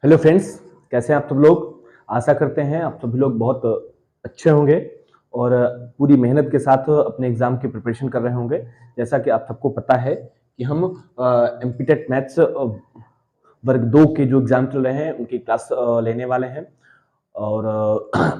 Hello friends, कैसे हैं आप सब लोग। आशा करते हैं आप सभी लोग बहुत अच्छे होंगे और पूरी मेहनत के साथ अपने एग्जाम की प्रिपरेशन कर रहे होंगे। जैसा कि आप सबको पता है कि हम एमपीटेट मैथ्स वर्ग 2 के जो एग्जाम चल रहे हैं उनकी क्लास लेने वाले हैं और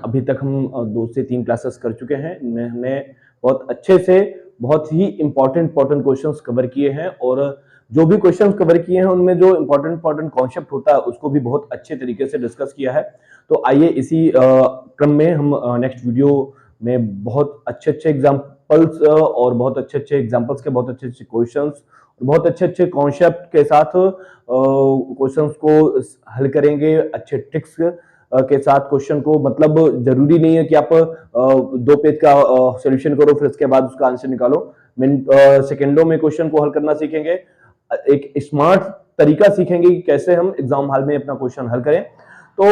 अभी तक हम 2 से 3 क्लासेस कर चुके हैं। इनमें हमने बहुत अच्छे से बहुत ही इंपॉर्टेंट क्वेश्चंस कवर किए हैं और जो भी क्वेश्चंस कवर किए हैं उनमें जो इंपॉर्टेंट कॉन्सेप्ट होता है उसको भी बहुत अच्छे तरीके से डिस्कस किया है। तो आइए इसी क्रम में हम नेक्स्ट वीडियो में बहुत अच्छे एग्जाम्पल्स और बहुत अच्छे एग्जाम्पल्स के बहुत अच्छे क्वेश्चंस बहुत अच्छे कॉन्सेप्ट के साथ क्वेश्चंस को हल करेंगे। अच्छे ट्रिक्स के साथ क्वेश्चन को, मतलब जरूरी नहीं है कि आप 2 पेज का सॉल्यूशन करो फिर उसके बाद उसका आंसर निकालो। सेकेंडों में क्वेश्चन को हल करना सीखेंगे, एक स्मार्ट तरीका सीखेंगे कि कैसे हम एग्जाम हॉल में अपना क्वेश्चन हल करें। तो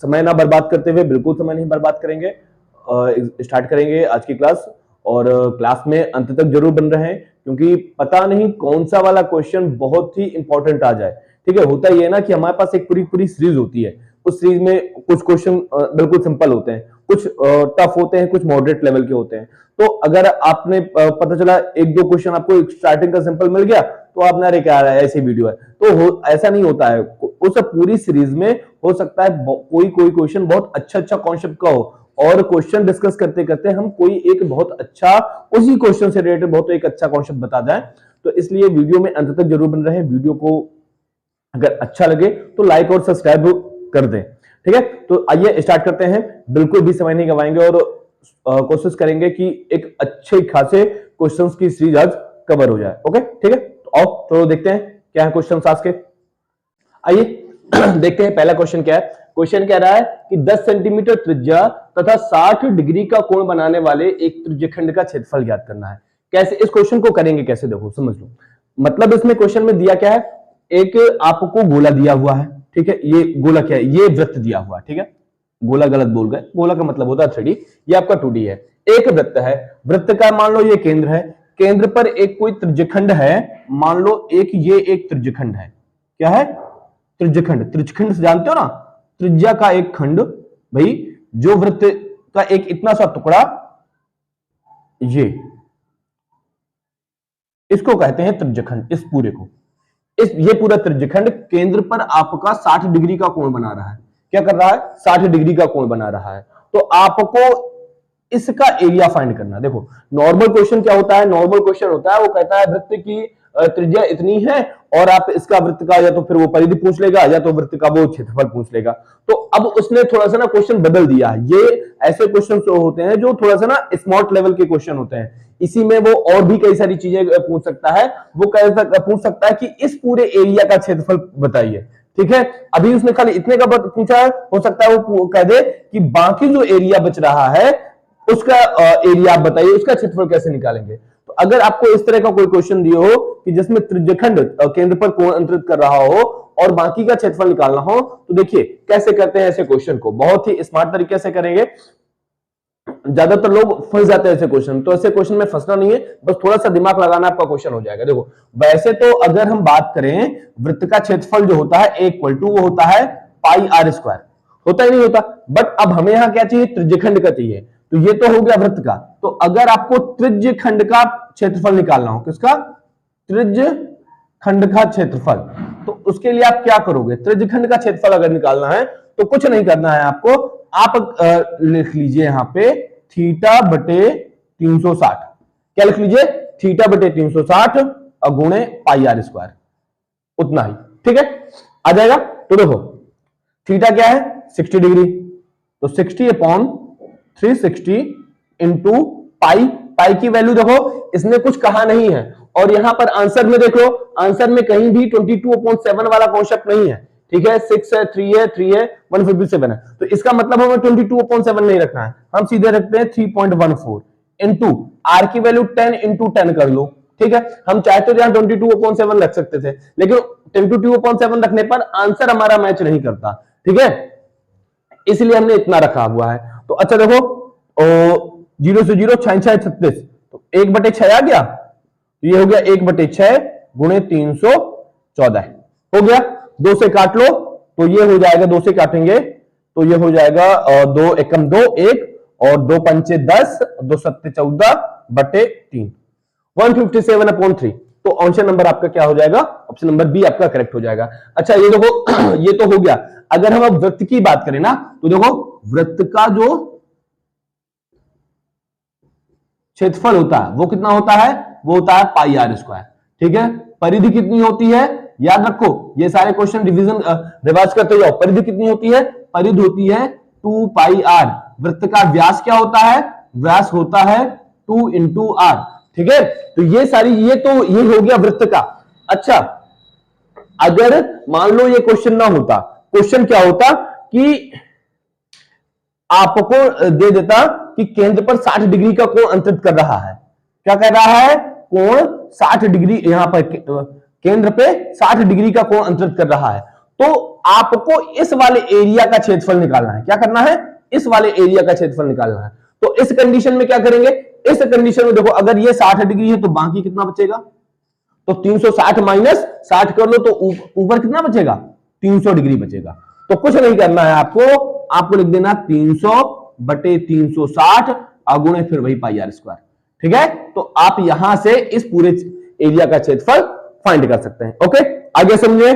समय ना बर्बाद करते हुए, बिल्कुल समय नहीं बर्बाद करेंगे, स्टार्ट करेंगे आज की क्लास। और क्लास में अंत तक जरूर बन रहे हैं क्योंकि पता नहीं कौन सा वाला क्वेश्चन बहुत ही इंपॉर्टेंट आ जाए। ठीक है, होता ये है ना कि हमारे पास एक पूरी सीरीज होती है। उस सीरीज में कुछ क्वेश्चन बिल्कुल सिंपल होते हैं, कुछ टफ होते हैं, कुछ मॉडरेट लेवल के होते हैं। तो अगर आपने पता चला 1-2 क्वेश्चन आपको स्टार्टिंग का सिंपल मिल गया तो आपने अरे क्या ऐसी वीडियो है, तो ऐसा नहीं होता है। उस पूरी सीरीज में हो सकता है कोई क्वेश्चन बहुत अच्छा कॉन्सेप्ट का हो और क्वेश्चन डिस्कस करते करते हम कोई एक बहुत अच्छा उसी क्वेश्चन से रिलेटेड बहुत एक अच्छा कॉन्सेप्ट बता जाए। तो इसलिए वीडियो में अंत तक जरूर बन रहे हैं। वीडियो को अगर अच्छा लगे तो लाइक और सब्सक्राइब कर दें। ठीक है, तो आइए स्टार्ट करते हैं। बिल्कुल भी समय नहीं गवाएंगे और कोशिश करेंगे कि एक अच्छे खासे क्वेश्चंस की सीरीज आज कवर हो जाए। ओके, ठीक है, तो आओ तो देखते हैं क्या है क्वेश्चंस आज के। आइए देखते हैं पहला क्वेश्चन क्या है। क्वेश्चन कह रहा है कि 10 सेंटीमीटर त्रिज्या तथा 60 डिग्री का कोण बनाने वाले एक त्रिज्यखंड का क्षेत्रफल ज्ञात करना है। कैसे इस क्वेश्चन को करेंगे, कैसे देखो समझ लो। मतलब इसमें क्वेश्चन में दिया क्या है, एक आपको गोला दिया हुआ है। ठीक है, ये गोला क्या है, ये वृत्त दिया हुआ है। ठीक है, गोला गलत बोल गए, गोला का मतलब होता है 3D, ये आपका 2D है। एक वृत्त है, वृत्त का मान लो ये केंद्र है, केंद्र पर एक कोई त्रिज्यखंड है, मान लो ये एक त्रिज्यखंड है। क्या है, त्रिज्यखंड। त्रिज्यखंड जानते हो ना, त्रिज्या का एक खंड, भाई जो वृत्त का एक इतना सा टुकड़ा, इसको कहते हैं त्रिज्यखंड। इस पूरे को, ये पूरा त्रिज्यखंड केंद्र पर आपका 60 डिग्री का कोण बना रहा है। क्या कर रहा है, 60 डिग्री का कोण बना रहा है। तो आपको इसका एरिया फाइंड करना। देखो नॉर्मल क्वेश्चन क्या होता है, नॉर्मल क्वेश्चन होता है वो कहता है वृत्त की त्रिज्या इतनी है और आप इसका वृत्त का या तो फिर वो परिधि पूछ लेगा या तो वृत्त का वो क्षेत्रफल पूछ लेगा। तो अब उसने थोड़ा सा ना क्वेश्चन बदल दिया है। ये ऐसे क्वेश्चन होते हैं जो थोड़ा सा ना स्मार्ट लेवल के क्वेश्चन होते हैं। इसी में वो और भी कई सारी चीजें पूछ सकता है। वो पूछ सकता है कि इस पूरे एरिया का क्षेत्रफल बताइए। ठीक है, अभी उसने खाली इतने का पूछा है, हो सकता है वो कह दे कि बाकी जो एरिया बच रहा है उसका एरिया आप बताइए, उसका क्षेत्रफल कैसे निकालेंगे। तो अगर आपको इस तरह का कोई क्वेश्चन दिया हो कि जिसमें त्रिज्यखंड केंद्र पर कोण अंतरित कर रहा हो और बाकी का क्षेत्रफल निकालना हो, तो देखिए कैसे करते हैं ऐसे क्वेश्चन को, बहुत ही स्मार्ट तरीके से करेंगे। ज्यादातर लोग फंस जाते हैं ऐसे क्वेश्चन, तो ऐसे क्वेश्चन में फंसना नहीं है, बस थोड़ा सा दिमाग लगाना, आपका क्वेश्चन हो जाएगा। देखो वैसे तो अगर हम बात करें वृत्त का क्षेत्रफल जो होता है इक्वल टू वो होता है पाई आर स्क्वायर, होता ही नहीं होता। बट अब हमें यहां क्या चाहिए, त्रिज्यखंड का चाहिए। तो ये तो हो गया वृत्त का। तो अगर आपको त्रिज्यखंड का क्षेत्रफल निकालना हो, किसका, त्रिज्यखंड का क्षेत्रफल, तो उसके लिए आप क्या करोगे, त्रिज्यखंड का क्षेत्रफल अगर निकालना है तो कुछ नहीं करना है आपको, आप लिख लीजिए यहां पे थीटा बटे 360। क्या लिख लीजिए, थीटा बटे 360 गुणे पाई आर स्क्वायर, उतना ही। ठीक है, आ जाएगा। तो देखो थीटा क्या है, 60 डिग्री, तो 60/360 इंटू पाई। पाई की वैल्यू देखो इसने कुछ कहा नहीं है, और यहां पर आंसर में देख लो, आंसर में कहीं भी 22/7 वाला कॉन्सेप्ट नहीं है। ठीक है, 6 है, 3 है, 3 है, 157 है, तो इसका मतलब हमें 22/7 नहीं रखना है, हम सीधे रखते हैं 3.14 इंटू आर की वैल्यू 10 इंटू 10 कर लो। ठीक है, हम चाहते तो यहां 22/7 रख सकते थे, लेकिन 22/7 रखने पर आंसर हमारा मैच नहीं करता। ठीक है, इसलिए हमने इतना रखा हुआ है। तो अच्छा देखो 0 से 0 6 6 36, तो 1/6 आ गया, तो ये हो गया 1/6 गुणे 314 हो गया। 2 से काट लो तो ये हो जाएगा, 2 से काटेंगे तो ये हो जाएगा 2 एकम 2 1 और 2 पंचे 10, 2 सत्ते 14 बटे 3, 157/3। तो ऑप्शन नंबर आपका क्या हो जाएगा? ऑप्शन नंबर बी आपका करेक्ट हो जाएगा। अच्छा ये देखो ये तो हो गया। अगर हम अब वृत्त की बात करें ना तो देखो वृत्त का जो क्षेत्रफल होता है वो कितना होता है? वो होता है पाई आर स्क्वायर। ठीक है, परिधि कितनी होती है? याद रखो ये सारे क्वेश्चन रिवाइज करते जाओ। परिधि कितनी होती है? परिधि होती है 2 पाई आर। वृत्त का व्यास क्या होता है? व्यास होता है 2 इंटू आर। ठीक है, तो ये हो गया वृत्त का। अच्छा अगर मान लो ये क्वेश्चन ना होता, क्वेश्चन क्या होता कि आपको दे देता कि केंद्र पर 60 डिग्री का कोण अंतरित कर रहा है। क्या कर रहा है? कोण 60 डिग्री, यहां पर केंद्र पे 60 डिग्री का कोण अंतरित कर रहा है। तो आपको इस वाले एरिया का क्षेत्रफल निकालना है। क्या करना है? इस वाले एरिया का क्षेत्रफल निकालना है। तो इस कंडीशन में क्या करेंगे? इस कंडीशन में देखो अगर ये 60 डिग्री है तो बाकी कितना बचेगा? तो 360 माइनस 60 कर लो तो ऊपर कितना बचेगा? 300 डिग्री बचेगा। तो कुछ नहीं करना है आपको लिख देना 300 बटे 360 अगुणे फिर वही पाई आर स्क्वायर। ठीक है, तो आप यहां से इस पूरे एरिया का क्षेत्रफल फाइंड कर सकते हैं। ओके, आगे समझिए।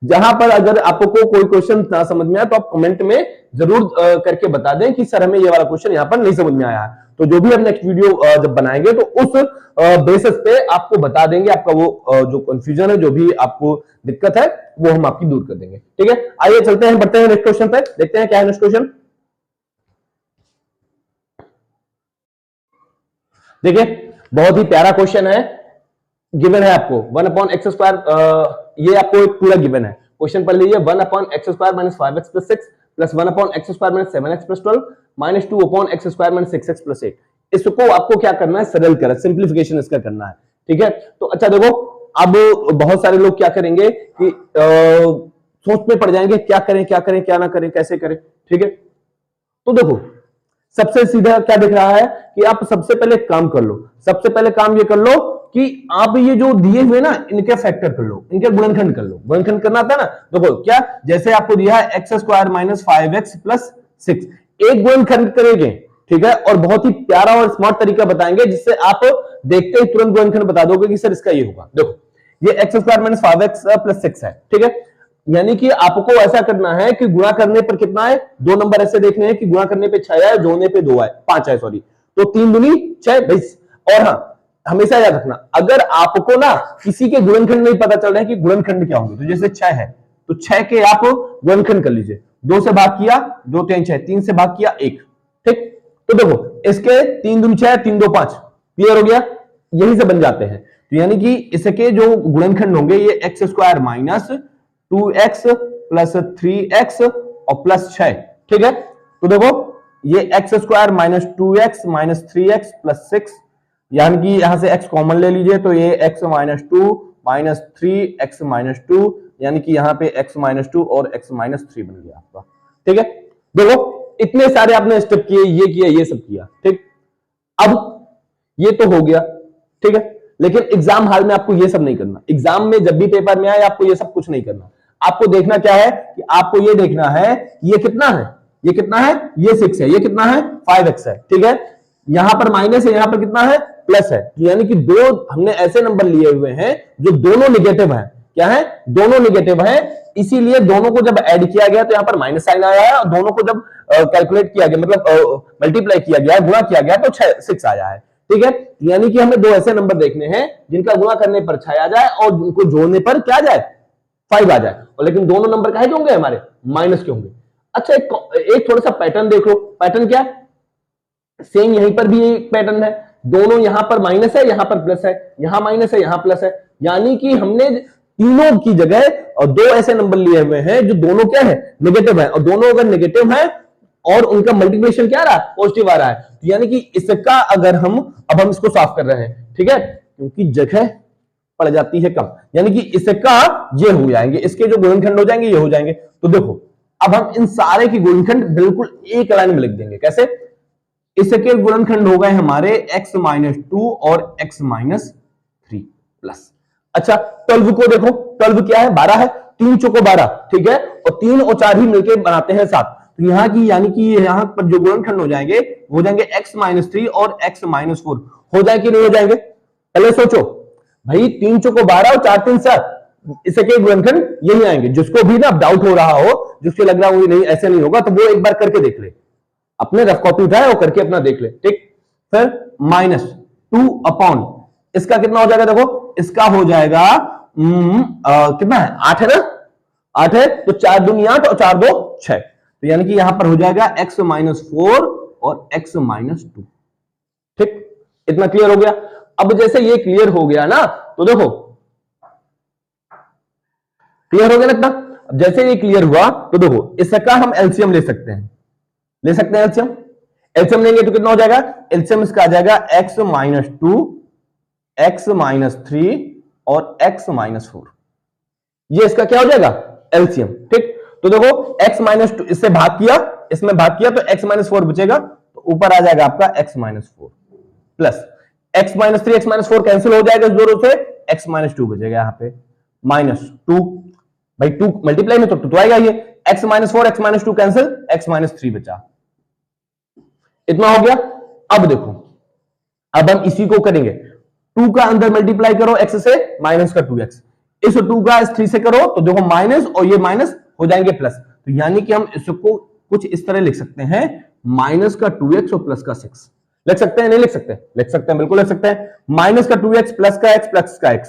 जहां पर अगर आपको कोई क्वेश्चन ना समझ में आया तो आप कमेंट में जरूर करके बता दें कि सर हमें ये वाला क्वेश्चन यहां पर नहीं समझ में आया है। तो जो भी हम नेक्स्ट वीडियो जब बनाएंगे तो उस बेसिस पे आपको बता देंगे, आपका वो जो कंफ्यूजन है, जो भी आपको दिक्कत है वो हम आपकी दूर कर देंगे। ठीक है, आइए चलते हैं, बढ़ते हैं नेक्स्ट क्वेश्चन पे, देखते हैं क्या है नेक्स्ट क्वेश्चन। देखिए बहुत ही प्यारा क्वेश्चन है, गिवन है आपको 1/x², ये आपको एक पूरा गिवन है। क्वेश्चन पढ़ लीजिए, 1/x² - 5x + 6 + 1/x² - 7x + 12 - 2/x² - 6x + 8। इसको आपको क्या करना है? सरल करना, सिंप्लीफिकेशन इसका करना है। ठीक है, तो अच्छा देखो अब बहुत सारे लोग क्या करेंगे कि सोच में पड़ जाएंगे, क्या करें क्या ना करें, कैसे करें। ठीक है, तो देखो सबसे सीधा क्या दिख रहा है कि आप सबसे पहले काम कर लो। सबसे पहले काम ये कर लो कि आप ये जो दिए हुए ना इनके फैक्टर कर लो, इनके गुणनखंड कर लो। गुणनखंड करना था ना, देखो क्या, जैसे आपको दिया है x² - 5x + 6, एक गुणनखंड करेंगे। ठीक है, और बहुत ही प्यारा और स्मार्ट तरीका बताएंगे जिससे आप देखते ही तुरंत गुणनखंड बता दोगे कि सर इसका ये होगा। देखो ये x² - 5x + 6 है। ठीक है, यानी कि आपको ऐसा करना है कि गुणा करने पर कितना है? 2 नंबर ऐसे देखने हैं कि गुणा करने पे 6 है, जोड़ने पे 2 है, 5 है, सॉरी। तो 3 दूनी 6 भाई। और हाँ हमेशा याद रखना, अगर आपको ना किसी के गुणनखंड नहीं पता चल रहा है कि गुणनखंड क्या होंगे, तो जैसे 6 है तो 6 के आप गुणनखंड कर लीजिए। 2 से भाग किया 2 3 6, 3 से भाग किया 1। ठीक, तो देखो इसके 3 दूनी 6, 3 2 5, क्लियर हो गया, यही से बन जाते हैं। तो यानी कि इसके जो गुणनखंड होंगे ये x² - 2x + 3x और +6। ठीक है, तो देखो ये x² - 2x - 3x + 6, यानी कि यहां से x कॉमन ले लीजिए तो ये x - 2 - 3x - 2, यानी कि यहां पे x - 2 और x - 3 बन गया आपका। ठीक है, देखो इतने सारे आपने स्टेप किए, ये किया, ये सब किया। ठीक, अब ये तो हो गया। ठीक है, लेकिन एग्जाम हॉल में आपको ये सब नहीं करना। एग्जाम में जब भी पेपर में आए आपको ये सब कुछ नहीं करना। आपको देखना क्या है कि आपको ये देखना है कि ये कितना है, ये कितना है, ये 6 है, ये कितना है, 5x है। ठीक है, यहां पर माइनस है, यहां पर कितना है, प्लस है। यानी कि दो हमने ऐसे नंबर लिए हुए हैं जो दोनों निगेटिव हैं। क्या है? दोनों निगेटिव हैं, इसीलिए दोनों को जब ऐड किया गया तो यहां पर माइनस साइन आया है, और दोनों को जब कैलकुलेट किया गया, मतलब मल्टीप्लाई किया गया, गुणा किया गया तो 6 आया है। ठीक है, यानी कि हमें दो ऐसे नंबर देखने हैं जिनका गुणा करने पर 6 आ जाए और उनको जोड़ने पर क्या आ जाए, 5 आ जाए। और लेकिन दोनों नंबर काहे के होंगे, हमारे माइनस के होंगे। अच्छा एक थोड़ा सा पैटर्न देख लो। पैटर्न क्या है? सेम यहीं पर भी एक पैटर्न है, दोनों यहां पर माइनस है, यहां पर प्लस है, यहां माइनस है, यहां प्लस है। यानी कि हमने तीनों की जगह और दो ऐसे नंबर लिए हुए हैं जो दोनों क्या है, नेगेटिव है, और दोनों अगर नेगेटिव है और उनका मल्टीप्लिकेशन क्या आ रहा है, पॉजिटिव आ रहा है, तो यानी कि इसका अगर अब हम इसको साफ कर रहे हैं, ठीक है, क्योंकि जगह पड़ जाती है कम, यानी कि इसका ये हो जाएंगे, इसके जो गुणनखंड हो जाएंगे ये हो जाएंगे। तो देखो अब हम इन सारे की गुणनखंड बिल्कुल एक लाइन में लिख देंगे। कैसे? इसके गुणनखंड हो गए हमारे x - 2 और x - 3 प्लस। अच्छा 12 को देखो, 12 क्या है, 12 है, 3 चौको 12, ठीक है, और 3 और 4 ही मिलकर बनाते हैं 7। तो यहाँ की यानी कि यहाँ पर जो गुणनखंड हो जाएंगे x-3 और x-4 हो जाए कि नहीं हो जाएंगे? पहले सोचो भाई, 3 चौको 12 और 4 3 7, इससे के गुणनखंड यही आएंगे। जिसको भी ना डाउट हो रहा हो, जिसको लग रहा हो नहीं ऐसे नहीं होगा, तो वो एक बार करके देख ले, अपने रफ कॉपी उठाए और करके अपना देख ले, ठीक। फिर -2 अपॉन इसका कितना हो जाएगा? देखो इसका हो जाएगा कितना है? 8 है ना, 8 है, तो 4 दूनी 8 और 4 2 6, तो यानी कि यहां पर हो जाएगा x-4 और x-2, ठीक। इतना क्लियर हो गया। अब जैसे ये क्लियर हो गया ना, तो देखो क्लियर हो गया ना इतना। जैसे ये क्लियर हुआ तो देखो इसका हम एलसीएम ले सकते हैं, एलसीएम। एलसीएम लेंगे तो कितना हो जाएगा? एलसीएम इसका आ जाएगा x-2, x-3 और x-4, ये इसका क्या हो जाएगा? एलसीएम, ठीक। तो देखो x-2 इससे भाग किया, इसमें भाग किया तो x-4 बचेगा, तो ऊपर आ जाएगा आपका x-4 plus x-3 x-4 cancel हो जाएगा इस दोनों से, x-2 बचेगा यहां पे -2, भाई 2 मल्टीप्लाई में तो आएगा ये, x-4 x-2 कैंसिल, x-3 बचा। इतना हो गया। अब देखो, अब हम इसी को करेंगे, 2 का अंदर मल्टीप्लाई करो x से, माइनस का 2x, इस 2 का इस 3 से करो तो देखो माइनस और ये माइनस हो जाएंगे प्लस, तो यानी कि हम इसको कुछ इस तरह लिख सकते हैं, माइनस का 2x और प्लस का 6। लिख सकते हैं नहीं लिख सकते? लिख सकते हैं, बिल्कुल लिख सकते हैं। माइनस का 2x प्लस का x प्लस का x,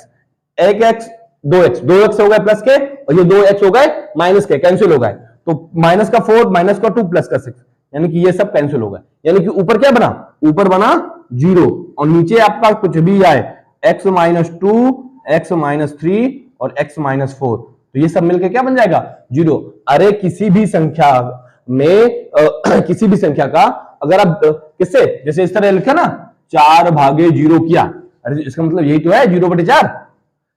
एक x 2x हो गए प्लस के, और ये 2x हो गए माइनस के, कैंसिल हो गए, तो माइनस का 4 माइनस का 2 प्लस का 6, यानी कि ये सब कैंसिल हो गए। यानी कि ऊपर क्या बना? ऊपर बना 0 और नीचे आपका कुछ भी आए, x-2 x-3 और x-4, तो ये सब मिलकर क्या बन जाएगा? 0। अरे किसी भी संख्या में किसी भी संख्या का अगर आप किससे, जैसे इस तरह लिखा ना 4/0 किया, अरे इसका मतलब यही तो है 0/4।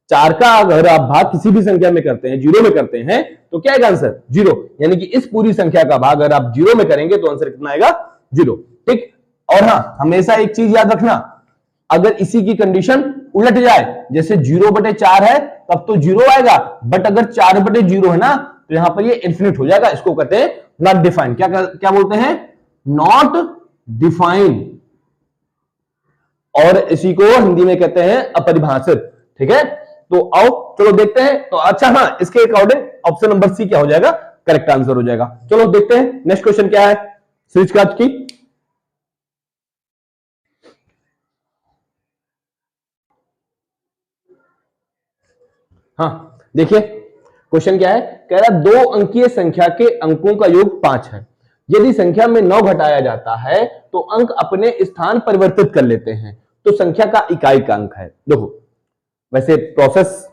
4 का अगर आप भाग किसी भी संख्या में करते हैं, 0 में करते हैं, तो क्या आएगा आंसर? 0। यानी कि इस पूरी संख्या का भाग अगर आप 0 में करेंगे तो आंसर कितना आएगा? 0, ठीक। और हाँ, हमेशा एक चीज याद रखना, अगर इसी की कंडीशन उलट जाए, जैसे 0/4 है तब तो 0 आएगा, बट अगर 4/0 है ना, तो यहां पर ये इन्फिनिट हो जाएगा। इसको कहते हैं नॉट डिफाइंड। क्या बोलते हैं? नॉट डिफाइंड, और इसी को हिंदी में कहते हैं अपरिभाषित, ठीक है। तो आओ चलो देखते हैं। तो अच्छा हाँ, इसके अकॉर्डिंग ऑप्शन नंबर सी क्या हो जाएगा? करेक्ट आंसर हो जाएगा। चलो देखते हैं नेक्स्ट क्वेश्चन क्या है स्विच कार्ड की। हाँ देखिए क्वेश्चन क्या है, कह रहा 2 अंकीय संख्या के अंकों का योग 5 है। यदि संख्या में 9 घटाया जाता है तो अंक अपने स्थान परिवर्तित कर लेते हैं, तो संख्या का इकाई का अंक है। देखो वैसे प्रोसेस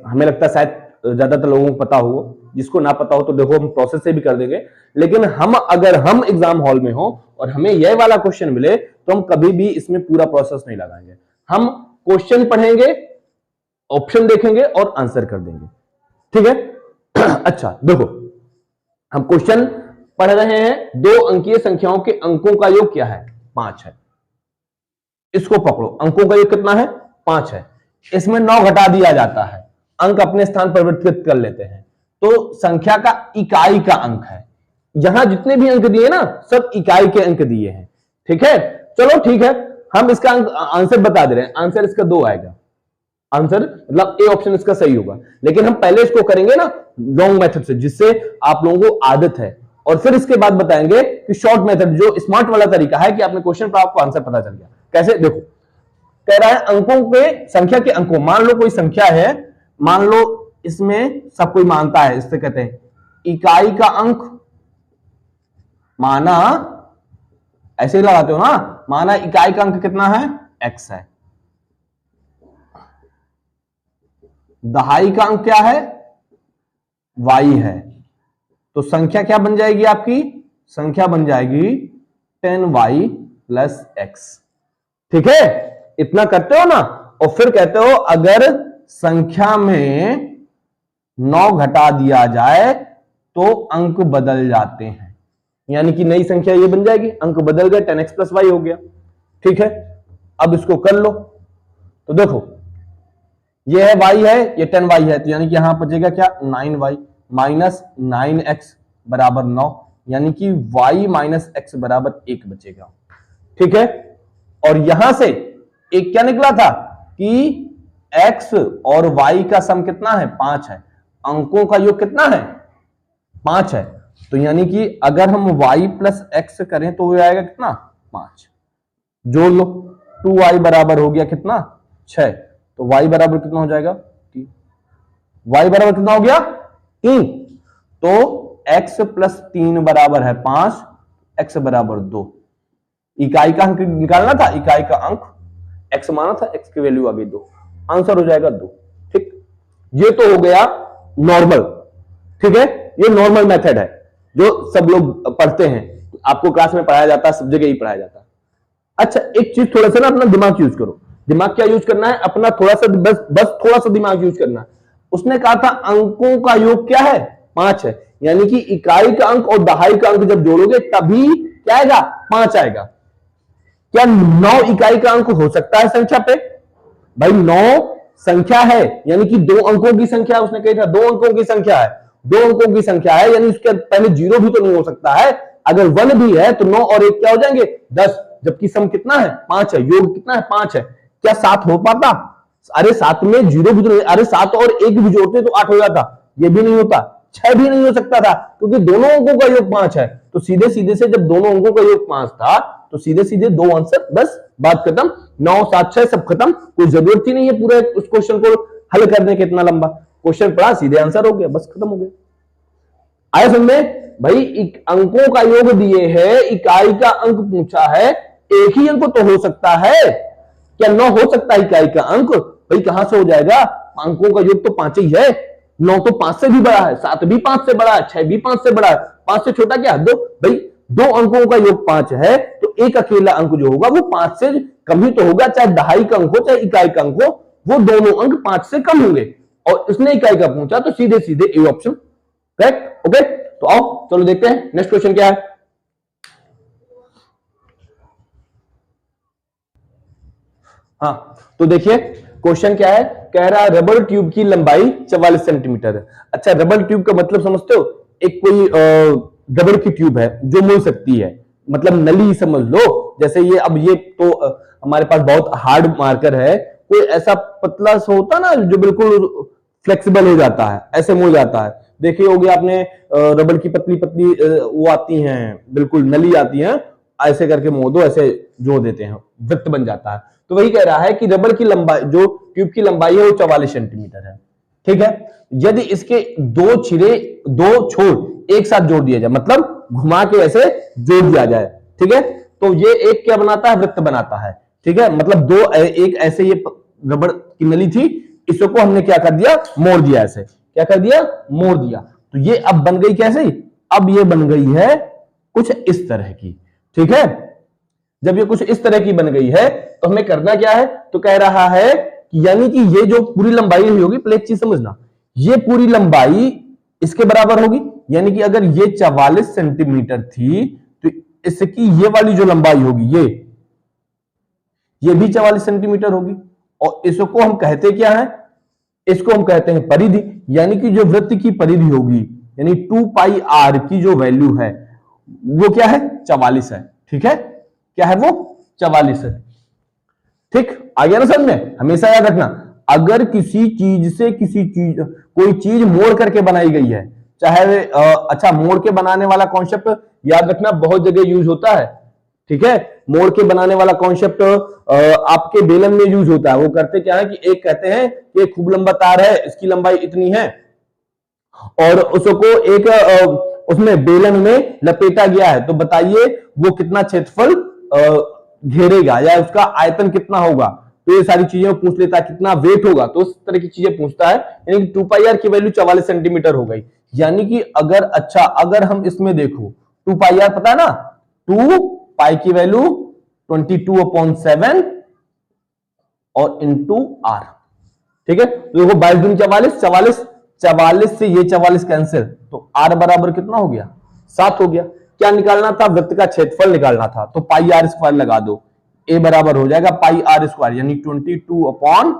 हमें लगता है शायद ज्यादातर लोगों को पता हो, जिसको ना पता हो तो देखो हम प्रोसेस से भी कर देंगे, लेकिन अगर हम एग्जाम हॉल में हो और हमें यह वाला क्वेश्चन मिले तो हम कभी भी इसमें पूरा प्रोसेस नहीं लगाएंगे। हम क्वेश्चन पढ़ेंगे, ऑप्शन देखेंगे और आंसर कर देंगे, ठीक है। अच्छा देखो, हम क्वेश्चन पढ़ रहे हैं, 2 अंकीय संख्याओं के अंकों का योग क्या है? 5 है। इसको पकड़ो, अंकों का योग कितना है? 5 है। इसमें 9 घटा दिया जाता है, अंक अपने स्थान परिवर्तित कर लेते हैं, तो संख्या का इकाई का अंक है। यहां जितने भी अंक दिए ना, सब इकाई के अंक दिए हैं, ठीक है। चलो ठीक है, हम इसका आंसर बता दे रहे हैं। आंसर इसका 2 आएगा। आंसर मतलब ए ऑप्शन इसका सही होगा, लेकिन हम पहले इसको करेंगे ना लॉन्ग मेथड से, जिससे आप लोगों को आदत है, और फिर इसके बाद बताएंगे कि शॉर्ट मेथड जो स्मार्ट वाला तरीका है कि आपने क्वेश्चन पर आपको आंसर पता चल गया। कैसे? देखो कह रहा है अंकों पे, संख्या के अंकों, मान लो कोई संख्या है, मान लो इसमें सब कोई मानता है, इससे कहते हैं इकाई का अंक। माना ऐसे ही लगाते हो ना, माना इकाई का अंक कितना है? x है। दहाई का अंक क्या है? y है। तो संख्या क्या बन जाएगी आपकी? संख्या बन जाएगी 10y प्लस x, ठीक है। इतना करते हो ना, और फिर कहते हो अगर संख्या में 9 घटा दिया जाए तो अंक बदल जाते हैं, यानी कि नई संख्या ये बन जाएगी, अंक बदल गए, 10x प्लस y हो गया, ठीक है। अब इसको कर लो, तो देखो ये है y है, ये 10y है, तो यानी कि यहां बचेगा क्या 9y माइनस 9x बराबर 9, यानी कि y माइनस x बराबर 1 बचेगा। ठीक है, और यहां से एक क्या निकला था कि x और y का सम कितना है 5 है, अंकों का योग कितना है 5 है, तो यानी कि अगर हम y प्लस एक्स करें तो वो आएगा कितना 5, जोड़ लो 2y बराबर हो गया कितना 6, तो y बराबर कितना हो जाएगा 3, y बराबर कितना हो गया 3, तो x प्लस 3 बराबर है 5, x बराबर 2। इकाई का अंक निकालना था, इकाई का अंक x माना था, x की वैल्यू आ गई 2, आंसर हो जाएगा 2। ठीक, ये तो हो गया नॉर्मल। ठीक है, ये नॉर्मल मेथड है जो सब लोग पढ़ते हैं, आपको क्लास में पढ़ाया जाता है, सब जगह ही पढ़ाया जाता है। अच्छा, एक चीज थोड़ा सा ना अपना दिमाग यूज करो। दिमाग क्या यूज करना है अपना, थोड़ा सा बस थोड़ा सा दिमाग यूज करना है। उसने कहा था अंकों का योग क्या है 5 है, यानी कि इकाई का अंक और दहाई का अंक जब जोड़ोगे तभी क्या आएगा 5 आएगा। क्या 9 इकाई का अंक हो सकता है संख्या पे? भाई 9 संख्या है, यानी कि 2 अंकों की संख्या, उसने कहा था 2 अंकों की संख्या है, 2 अंकों की संख्या है, यानी उसके पहले 0 भी तो नहीं हो सकता है। अगर 1 भी है तो 9 और 1 क्या हो जाएंगे 10, जबकि सम कितना है 5 है, योग कितना है 5 है। क्या 7 हो पाता? अरे 7 में 0 भी तो नहीं, अरे 7 और 1 भी जोड़ते तो 8 हो जाता, ये भी नहीं होता, 6 भी नहीं हो सकता था, क्योंकि दोनों अंकों का योग 5 है। तो सीधे सीधे से जब दोनों अंकों का योग 5 था तो सीधे सीधे 2 आंसर, बस बात खत्म। 9 7 6 सब खत्म, कोई जरूरत ही नहीं है पूरे उस क्वेश्चन को हल करने के, इतना लंबा क्वेश्चन पढ़ा सीधे आंसर हो गया, बस खत्म हो गया। आया समझ में? भाई अंकों का योग दिए है, इकाई का अंक पूछा है, एक ही अंक तो हो सकता है, क्या 9 हो सकता है इकाई का अंक? भाई कहां से हो जाएगा, अंकों का योग तो 5 ही है, 9 तो 5 से भी बड़ा है, 7 भी 5 से बड़ा है, 6 भी 5 से बड़ा है, 5 से छोटा क्या? 2। भाई 2 अंकों का योग 5 है तो एक अकेला अंक जो होगा वो 5 से कम ही तो होगा, चाहे दहाई का अंक हो चाहे इकाई का अंक हो, वो दोनों अंक 5 से कम होंगे। और उसने इकाई का पूछा तो सीधे सीधे ए ऑप्शन करेक्ट। ओके, तो आओ चलो देखते हैं नेक्स्ट क्वेश्चन क्या है। हाँ, तो देखिए क्वेश्चन क्या है, कह रहा है रबर ट्यूब की लंबाई 44 सेंटीमीटर है। अच्छा, रबर ट्यूब का मतलब समझते हो? एक कोई रबर की ट्यूब है जो मुड़ सकती है, मतलब नली समझ लो। जैसे ये, अब ये तो हमारे पास बहुत हार्ड मार्कर है, कोई ऐसा पतला सा होता ना जो बिल्कुल फ्लेक्सिबल हो जाता है, ऐसे मुड़ जाता है। देखिए होगी आपने रबर की पतली पतली वो आती हैं, बिल्कुल नली आती है, ऐसे करके मोड़ दो, ऐसे जोड़ देते हैं, वृत्त बन जाता है। तो वही कह रहा है कि रबर की लंबाई, जो ट्यूब की लंबाई है वो 44 सेंटीमीटर है। ठीक है, यदि इसके 2 छोर एक साथ जोड़ दिया जाए, मतलब घुमा के ऐसे जोड़ दिया जाए, ठीक है, तो ये एक क्या बनाता है, वृत्त बनाता है। ठीक है, मतलब एक ऐसे ये रबर की नली थी, इसको हमने क्या कर दिया, मोड़ दिया, ऐसे क्या कर दिया, मोड़ दिया। तो ये अब बन गई कैसे, अब ये बन गई है कुछ इस तरह की। ठीक है, जब ये कुछ इस तरह की बन गई है तो हमें करना क्या है, तो कह रहा है कि यानी कि ये जो पूरी लंबाई हुई होगी, पहले एक चीज समझना, ये पूरी लंबाई इसके बराबर होगी, यानी कि अगर ये 44 सेंटीमीटर थी तो इसकी ये वाली जो लंबाई होगी ये भी 44 सेंटीमीटर होगी। और इसको हम कहते क्या है, इसको हम कहते हैं परिधि, यानी कि जो वृत्त की परिधि होगी, यानी 2 पाई आर की जो वैल्यू है वो क्या है, 44 है। ठीक है, क्या है वो, 44 है। ठीक, आ गया ना समझ में? हमेशा याद रखना, अगर किसी चीज से कोई चीज मोड़ करके बनाई गई है, चाहे अच्छा, मोड़ के बनाने वाला कॉन्सेप्ट याद रखना बहुत जगह यूज होता है। ठीक है, मोड़ के बनाने वाला कॉन्सेप्ट आपके बेलन में यूज होता है। वो करते क्या है कि एक कहते हैं कि खूब लंबा तार है, इसकी लंबाई इतनी है, और उसको एक उसमें बेलन में लपेटा गया है, तो बताइए वो कितना क्षेत्रफल घेरेगा, या उसका आयतन कितना होगा। तो ये सारी चीजें पूछ लेता है, कितना वेट होगा, तो उस तरह की चीजें पूछता है। यानी कि 2 पाई आर की वैल्यू 44 सेंटीमीटर हो गई, यानी कि अगर, अच्छा अगर हम इसमें देखो 2 पाई आर पता है ना, 2 पाई की वैल्यू 22/7 और इंटू आर। ठीक है, तो देखो 22 दूनी 44, 44 से ये 44 कैंसिल, तो आर बराबर कितना हो गया, 7 हो गया। क्या निकालना था, वृत्त का क्षेत्रफल निकालना था, तो पाई आर स्क्वायर लगा दो, ए बराबर हो जाएगा पाई आर स्क्वायर, यानी 22/7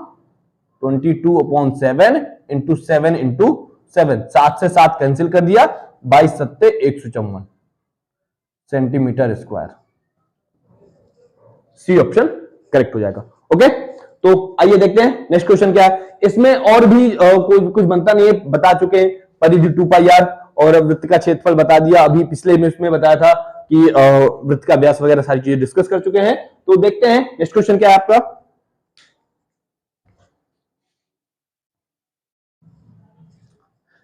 22/7 इंटू 7 इंटू 7, 7 से 7 कैंसिल कर दिया, 22 सत्ते 154 centimetre square. C option correct हो जाएगा। ओके, तो आइए देखते हैं नेक्स्ट क्वेश्चन क्या है। इसमें और भी कोई कुछ बनता नहीं है, बता चुके हैं परिधि 2πr और वृत्त का क्षेत्रफल बता दिया। अभी पिछले में उसमें बताया था कि वृत्त का व्यास वगैरह सारी चीजें डिस्कस कर चुके हैं। तो देखते हैं नेक्स्ट क्वेश्चन क्या है आपका।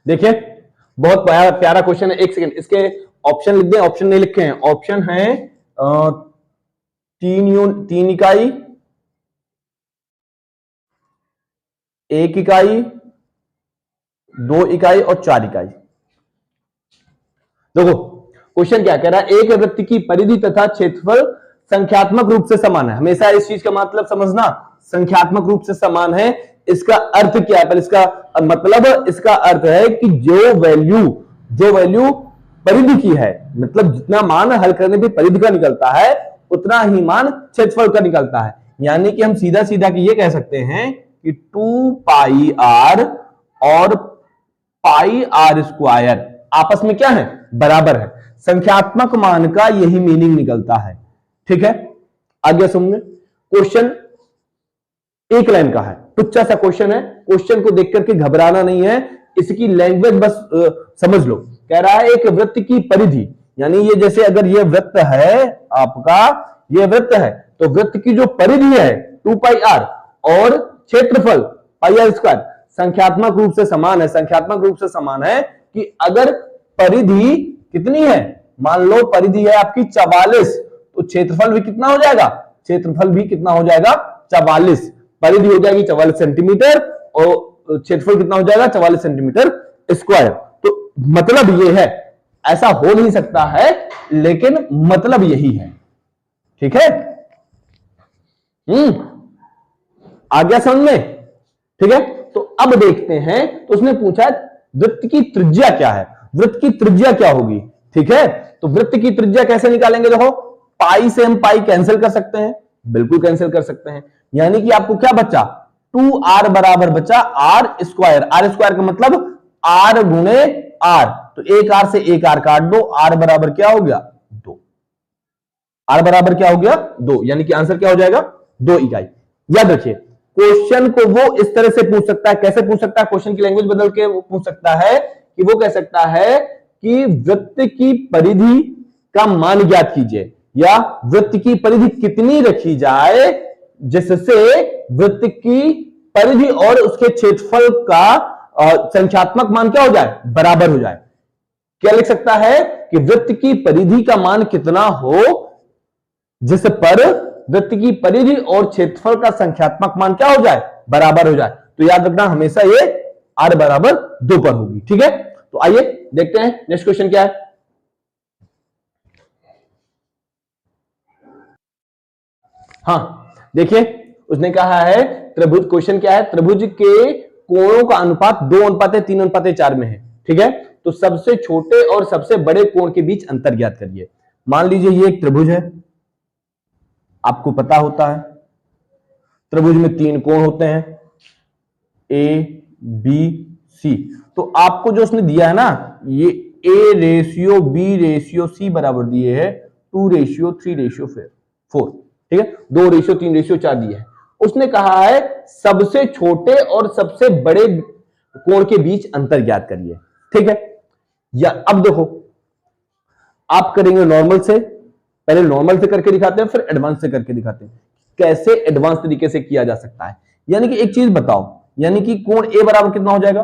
देखिए बहुत प्यारा क्वेश्चन है। एक सेकंड, इसके ऑप्शन लिख दें। ऑप्शन नहीं लिखे हैं, ऑप्शन है 3 इकाई, 1 इकाई, 2 इकाई और 4 इकाई। देखो क्वेश्चन क्या कह रहा है, एक वृत्त की परिधि तथा क्षेत्रफल संख्यात्मक रूप से समान है। हमेशा इस चीज का मतलब समझना, संख्यात्मक रूप से समान है। इसका अर्थ क्या है, पर इसका मतलब, इसका अर्थ है कि जो वैल्यू परिधि की है, मतलब जितना मान हल करने पे परिधि का निकलता है उतना ही मान क्षेत्रफल का निकलता है। यानी कि हम सीधा सीधा कि ये कह सकते हैं कि 2πr और πr² आपस में क्या है, बराबर है। संख्यात्मक मान का यही मीनिंग निकलता है। ठीक है, आगे सुनिए। क्वेश्चन एक लाइन का है, टुच्चा सा क्वेश्चन है। क्वेश्चन को देख करके घबराना नहीं है, इसकी लैंग्वेज बस समझ लो। कह रहा है एक वृत्त की परिधि, यानी ये जैसे अगर ये वृत्त है आपका, ये वृत्त है, तो वृत्त की जो परिधि है 2πr और क्षेत्रफल πr² संख्यात्मक रूप से समान है। संख्यात्मक रूप से समान है कि अगर परिधि कितनी है, मान लो परिधि है आपकी 44, तो क्षेत्रफल भी कितना हो जाएगा, क्षेत्रफल भी कितना हो जाएगा 44। परिधि हो जाएगी 44 सेंटीमीटर और क्षेत्रफल कितना हो जाएगा 44 सेंटीमीटर स्क्वायर। तो मतलब ये है, ऐसा हो नहीं सकता है लेकिन मतलब यही है। ठीक है, आ गया समझ में। ठीक है, तो अब देखते हैं। तो उसने पूछा वृत्त की त्रिज्या क्या है, वृत्त की त्रिज्या क्या होगी। ठीक है, तो वृत्त की त्रिज्या कैसे निकालेंगे। देखो पाई से हम पाई कैंसिल कर सकते हैं, बिल्कुल कैंसिल कर सकते हैं। यानी कि आपको क्या बचा, 2r बराबर बचा r²। r² का मतलब r गुणे r, तो एक r से एक r काट दो, r बराबर क्या हो गया 2। r बराबर क्या हो गया 2, यानी कि आंसर क्या हो जाएगा 2 इकाई। याद रखिए क्वेश्चन को वो इस तरह से पूछ सकता है। कैसे पूछ सकता है, क्वेश्चन की लैंग्वेज बदल के वो पूछ सकता है कि वो कह सकता है कि वृत्त की परिधि का मान ज्ञात कीजिए, या वृत्त की परिधि कितनी रखी जाए जिससे वृत्त की परिधि और उसके क्षेत्रफल का संख्यात्मक मान क्या हो जाए, बराबर हो जाए। क्या लिख सकता है कि वृत्त की परिधि का मान कितना हो जिस पर वृत्त की परिधि और क्षेत्रफल का संख्यात्मक मान क्या हो जाए, बराबर हो जाए। तो याद रखना हमेशा ये r बराबर 2 पर होगी। ठीक है, तो आइए देखते हैं नेक्स्ट क्वेश्चन क्या है। हाँ देखिए, उसने कहा है त्रिभुज, क्वेश्चन क्या है, त्रिभुज के कोणों का अनुपात 2:3:4 में है। ठीक है, तो सबसे छोटे और सबसे बड़े कोण के बीच अंतर ज्ञात करिए। मान लीजिए ये एक त्रिभुज है, आपको पता होता है त्रिभुज में 3 कोण होते हैं ए बी सी। तो आपको जो उसने दिया है ना, ये A/B/C बराबर दिए है 2:3:4। ठीक है, 2:3:4 दिए है। उसने कहा है सबसे छोटे और सबसे बड़े कोण के बीच अंतर ज्ञात करिए। ठीक है, या अब देखो आप करेंगे नॉर्मल से, पहले नॉर्मल से करके दिखाते हैं फिर एडवांस से करके दिखाते हैं कैसे एडवांस तरीके से किया जा सकता है। यानी कि एक चीज बताओ, यानी कि कोण ए बराबर कितना हो जाएगा,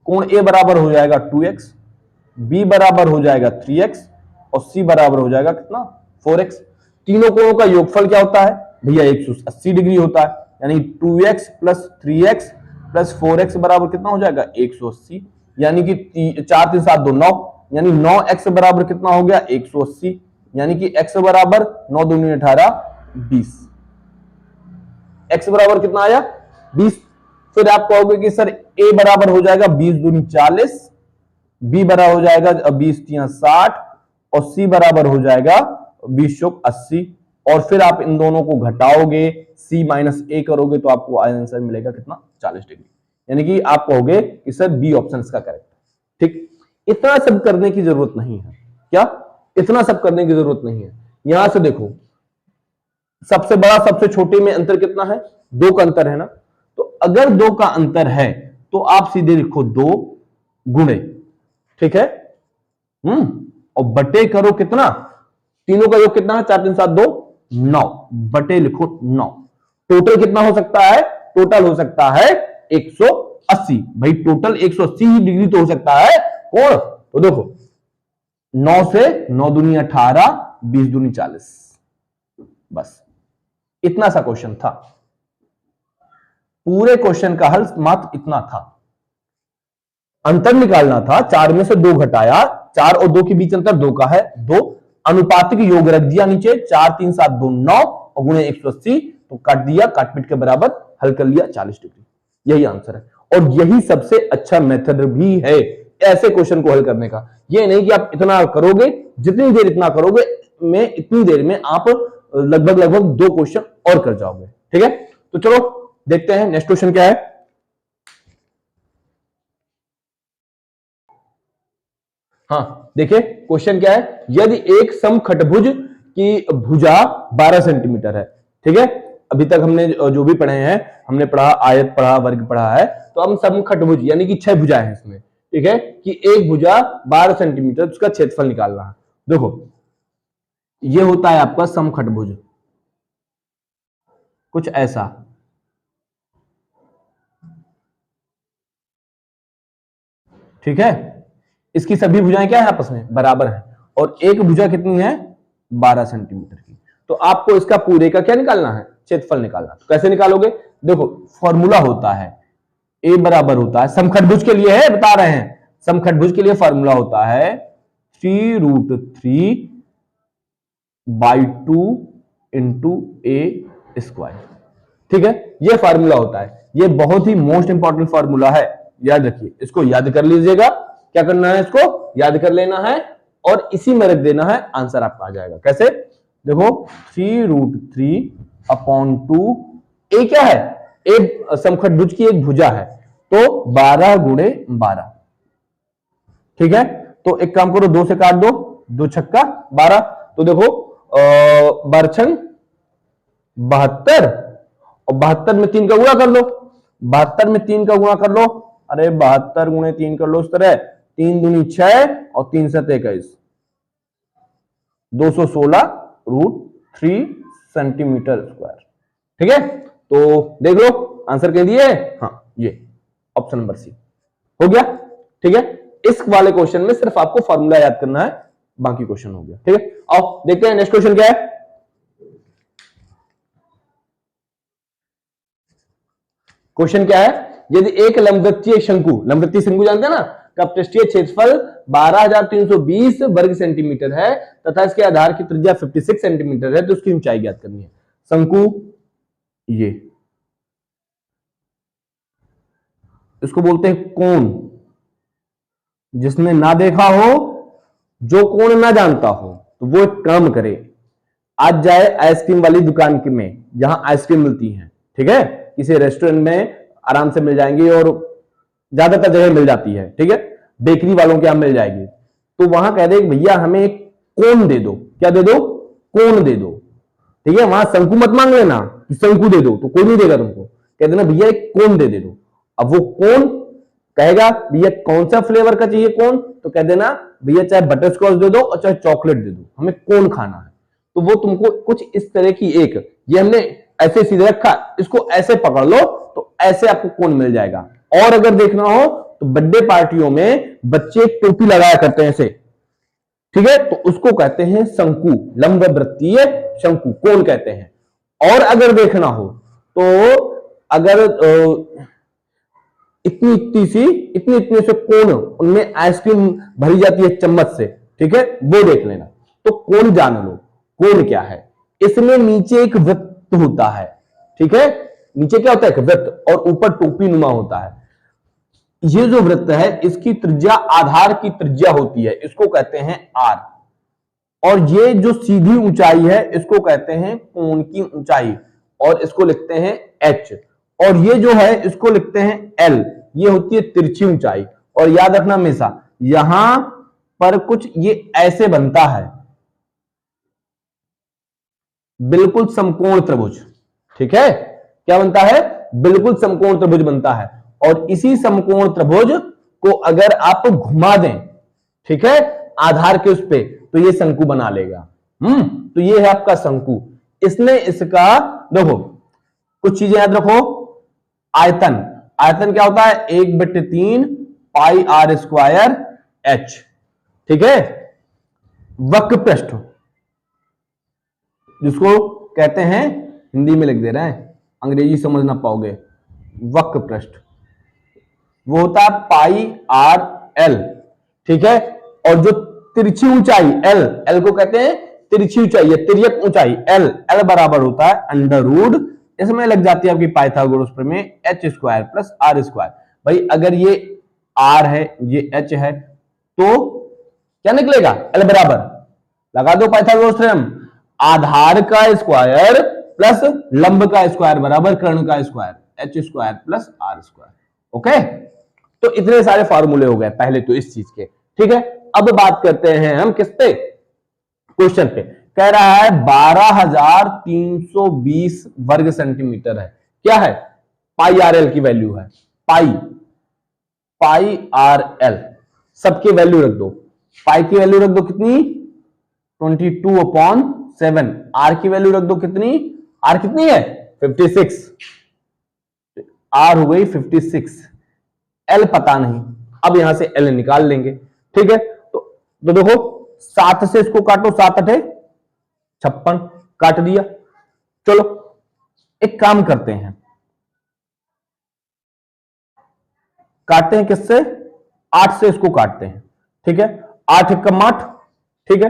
कोण ए बराबर हो जाएगा 2x, बी बराबर हो जाएगा 3x और सी बराबर हो जाएगा कितना 4x। तीनों कोणों का योगफल क्या होता है भैया 180 डिग्री होता है। यानी 2x plus 3x plus 4x बराबर कितना हो जाएगा 180। यानी कि 4 3 7 2 9, यानी 9x बराबर कितना हो गया 180। यानी कि x बराबर 9 दूनी 18 20, x बराबर कितना आया 20। फिर आप कहोगे कि सर a बराबर हो जाएगा 20 दूनी 40, b बराबर हो जाएगा 20 3 60 और c बराबर हो जाएगा 20 चौक 80। और फिर आप इन दोनों को घटाओगे, c माइनस a करोगे तो आपको आंसर मिलेगा कितना, 40 डिग्री। यानी कि आप कहोगे कि सर बी ऑप्शन इसका करेक्ट है। ठीक, इतना सब करने की जरूरत नहीं है। क्या, इतना सब करने की जरूरत नहीं है। यहां से देखो, सबसे बड़ा सबसे छोटे में अंतर कितना है, 2 का अंतर है ना। तो अगर 2 का अंतर है तो आप सीधे लिखो 2 गुणे, ठीक है, और बटे करो कितना, तीनों का योग कितना है, 4 3 7 2 9, बटे लिखो 9। टोटल कितना हो सकता है, टोटल हो सकता है 180। भाई टोटल 180 डिग्री तो हो सकता है कोण। तो देखो 9 से 9 दूनी 18, 20 दूनी 40, बस इतना सा क्वेश्चन था। पूरे क्वेश्चन का हल मात्र इतना था। अंतर निकालना था, 4 में से 2 घटाया, 4 और 2 के बीच अंतर 2 का है, 2 अनुपातिक योग रख दिया नीचे, 4 3 7 2 9 और गुणे 180, तो काट दिया, काट पीट के बराबर हल कर लिया 40 डिग्री। यही आंसर है और यही सबसे अच्छा मेथड भी है ऐसे क्वेश्चन को हल करने का। ये नहीं कि आप इतना करोगे, जितनी देर इतना करोगे में इतनी देर में आप लगभग 2 क्वेश्चन और कर जाओगे। ठीक है, तो चलो देखते हैं नेक्स्ट क्वेश्चन क्या है। हाँ देखिए क्वेश्चन क्या है, यदि एक समखटभुज की भुजा 12 सेंटीमीटर है, ठीक है, अभी तक हमने जो भी पढ़े हैं, हमने पढ़ा आयत पढ़ा, वर्ग पढ़ा है, तो हम समखटभुज यानी कि 6 भुजाएं हैं इसमें, ठीक है, कि एक भुजा 12 सेंटीमीटर, उसका क्षेत्रफल निकालना है। देखो ये होता है आपका समखटभुज, कुछ ऐसा, ठीक है, इसकी सभी भुजाएं क्या है, आपस में बराबर है, और एक भुजा कितनी है, 12 सेंटीमीटर की। तो आपको इसका पूरे का क्या निकालना है, क्षेत्रफल निकालना। तो कैसे निकालोगे, देखो फॉर्मूला होता है, ए बराबर होता है, समखटभुज के लिए है, बता रहे हैं, समखटभुज के लिए फॉर्मूला होता है 3√3/2 इंटू ए स्क्वायर। ठीक है, ये फार्मूला होता है, ये बहुत ही मोस्ट इंपॉर्टेंट फार्मूला है, याद रखिए, इसको याद कर लीजिएगा। क्या करना है, इसको याद कर लेना है और इसी में रख देना है, आंसर आपका आ जाएगा। कैसे, देखो 3√3/2, ए क्या है, एक समखटभुज की एक भुजा है, तो 12 गुणे 12, ठीक है। तो एक काम करो, 2 से काट दो, 2 छक्का 12, तो देखो 12 छंग 72, और 72 में 3 का गुणा कर लो, 72 में 3 का गुणा कर लो, अरे 72 गुणे 3 कर लो, इस तरह 3 दूनी 6 और 3 7 21, 216√3 सेंटीमीटर स्क्वायर। ठीक है, तो देख लो आंसर कह दिए, हाँ ये ऑप्शन नंबर सी हो गया। ठीक है, इस वाले क्वेश्चन में सिर्फ आपको फॉर्मूला याद करना है, बाकी क्वेश्चन हो गया। ठीक है, आओ देखते हैं नेक्स्ट क्वेश्चन क्या है। क्वेश्चन क्या है, यदि एक लंबवृत्तीय शंकु, लंबवृत्तीय शंकु जानते हैं ना, का पृष्ठीय क्षेत्रफल 12,320 वर्ग सेंटीमीटर है तथा इसके आधार की त्रिज्या 56 सेंटीमीटर है, तो उसकी ऊंचाई ज्ञात करनी है। शंकु ये, इसको बोलते हैं कोण। जिसने ना देखा हो, जो कोण ना जानता हो, तो वो एक काम करे, आज जाए आइसक्रीम वाली दुकान में, जहां आइसक्रीम मिलती है, ठीक है, किसी रेस्टोरेंट में आराम से मिल जाएंगी और ज्यादातर जगह मिल जाती है, ठीक है, बेकरी वालों के यहां मिल जाएगी, तो वहां कह दे भैया हमें एक कोण दे दो, क्या दे दो, कोण दे दो, ठीक है, वहां शंकु मत मांग लेना कि शंकु दे दो, तो कोई नहीं देगा तुमको, कह देना भैया एक कोण दे दो। अब वो कोण कहेगा भैया कौन सा फ्लेवर का चाहिए कोण, तो कह देना भैया चाहे बटर स्कॉच दे दो और चाहे चॉकलेट दे दो, हमें कोण खाना है। तो वो तुमको कुछ इस तरह की एक, ये हमने ऐसे सीधे रखा, इसको ऐसे पकड़ लो तो ऐसे आपको कोण मिल जाएगा। और अगर देखना हो तो बर्थडे पार्टियों में बच्चे टोपी लगाया करते हैं ऐसे, ठीक है, तो उसको कहते हैं शंकु, लंबवृत्तीय शंकु, कोण कहते हैं। और अगर देखना हो तो अगर इतनी इतनी से कोण, उनमें आइसक्रीम भरी जाती है चम्मच से, ठीक है, वो देख लेना, तो कोण जान लो, कोण क्या है। इसमें नीचे एक वृत्त होता है, ठीक है, नीचे क्या होता है, एक वृत्त, और ऊपर टोपी नुमा होता है। ये जो वृत्त है, इसकी त्रिज्या आधार की त्रिज्या होती है, इसको कहते हैं आर। और ये जो सीधी ऊंचाई है इसको कहते हैं कोण की ऊंचाई, और इसको लिखते हैं h, और ये जो है इसको लिखते हैं l, ये होती है तिरछी ऊंचाई। और याद रखना हमेशा यहां पर कुछ ये ऐसे बनता है, बिल्कुल समकोण त्रिभुज, ठीक है, क्या बनता है, बिल्कुल समकोण त्रिभुज बनता है। और इसी समकोण त्रिभुज को अगर आप घुमा दें, ठीक है, आधार के उस पे, तो ये शंकु बना लेगा। तो ये है आपका शंकु। इसने इसका देखो कुछ चीजें याद रखो। आयतन, आयतन क्या होता है, 1/3 पाई आर स्क्वायर एच, ठीक है। वक्र पृष्ठ, जिसको कहते हैं, हिंदी में लिख दे रहे हैं, अंग्रेजी समझ ना पाओगे, वक्र पृष्ठ, वो होता है पाई आर एल, ठीक है। और जो तिरछी ऊंचाई एल, एल को कहते हैं तिरछी ऊंचाई, तिर्यक ऊंचाई एल, एल बराबर होता है अंडर रूट, इसमें लग जाती है आपकी पाइथागोरस प्रमेय, H square plus R square. भाई अगर ये आर है, ये एच है, तो क्या निकलेगा, एल बराबर, लगा दो पाइथागोरस थ्योरम, आधार का स्क्वायर प्लस लंब का स्क्वायर बराबर कर्ण का square, H square plus R square. Okay, तो इतने सारे फार्मूले हो गए पहले तो इस चीज के, ठीक है। अब बात करते हैं हम किस पे, क्वेश्चन पे। कह रहा है 12,320 वर्ग सेंटीमीटर है, क्या है, पाई आर एल की वैल्यू है, पाई आर एल, सबकी वैल्यू रख दो। पाई की वैल्यू रख दो कितनी, 22/7, आर की वैल्यू रख दो कितनी, आर कितनी है 56, आर हो गई 56, एल पता नहीं, अब यहां से एल निकाल लेंगे, ठीक है। तो देखो 7 से इसको काटो, 7 8 56, काट दिया। चलो एक काम करते हैं, काटते हैं किससे, 8 से इसको काटते हैं, ठीक है। 8 एकम 8, ठीक है,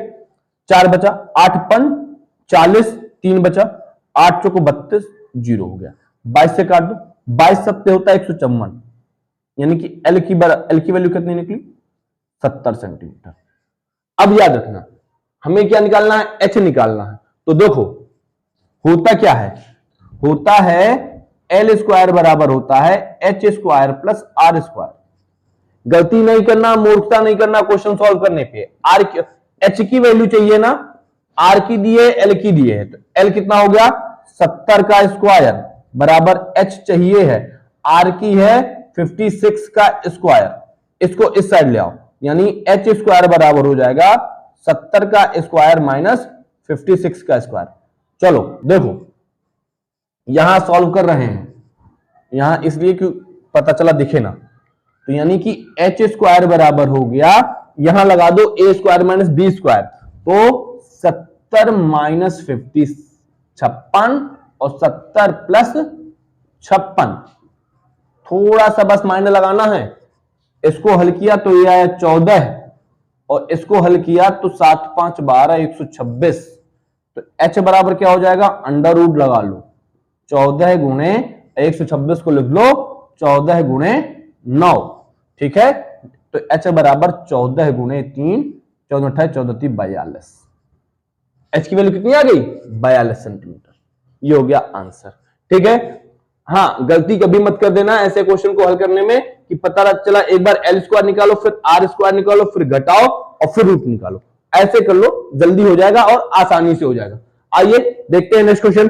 4 बचा, 8 पन 40, 3 बचा, 8 चौको 32, 0 हो गया। 22 से काट दो, 22 सत्ते होता है 154, यानी कि एल की वैल्यू कितनी निकली, 70 सेंटीमीटर। अब याद रखना हमें क्या निकालना है, एच निकालना है। तो देखो होता क्या है, होता है एल स्क्वायर बराबर होता है H square plus R square. गलती नहीं करना, मूर्खता नहीं करना क्वेश्चन सॉल्व करने पे। आर एच की वैल्यू चाहिए ना, आर की दिए एल की दिए है, तो एल कितना हो गया 70 का स्क्वायर बराबर एच चाहिए है, आर की है 56 का स्क्वायर, इसको इस साइड ले आओ, यानी एच स्क्वायर बराबर हो जाएगा 70 का स्क्वायर माइनस 56 का स्क्वायर। चलो देखो यहां सॉल्व कर रहे हैं, यहां इसलिए कि पता चला दिखे ना, तो यानी कि एच स्क्वायर बराबर हो गया, यहां लगा दो ए स्क्वायर माइनस बी स्क्वायर, तो 70 माइनस 50 56, और 70 प्लस 56, थोड़ा सा बस माइनस लगाना है। इसको हल किया तो ये आया 14, और इसको हल किया तो 7 5 12 126, तो h बराबर क्या हो जाएगा, अंडर रूट लगा लो, 14 गुणे 126 को लिख लो 14 गुणे 9, ठीक है। तो h बराबर 14 गुणे 3, 14 28 14 3 42, h की वैल्यू कितनी आ गई 42 सेंटीमीटर। ये हो गया आंसर, ठीक है। हाँ, गलती कभी मत कर देना ऐसे क्वेश्चन को हल करने में कि पता चला एक बार एल स्क्वायर निकालो, फिर आर स्क्वायर निकालो, फिर घटाओ और फिर रूट निकालो, ऐसे कर लो, जल्दी हो जाएगा और आसानी से हो जाएगा। आइए देखते हैं नेक्स्ट क्वेश्चन।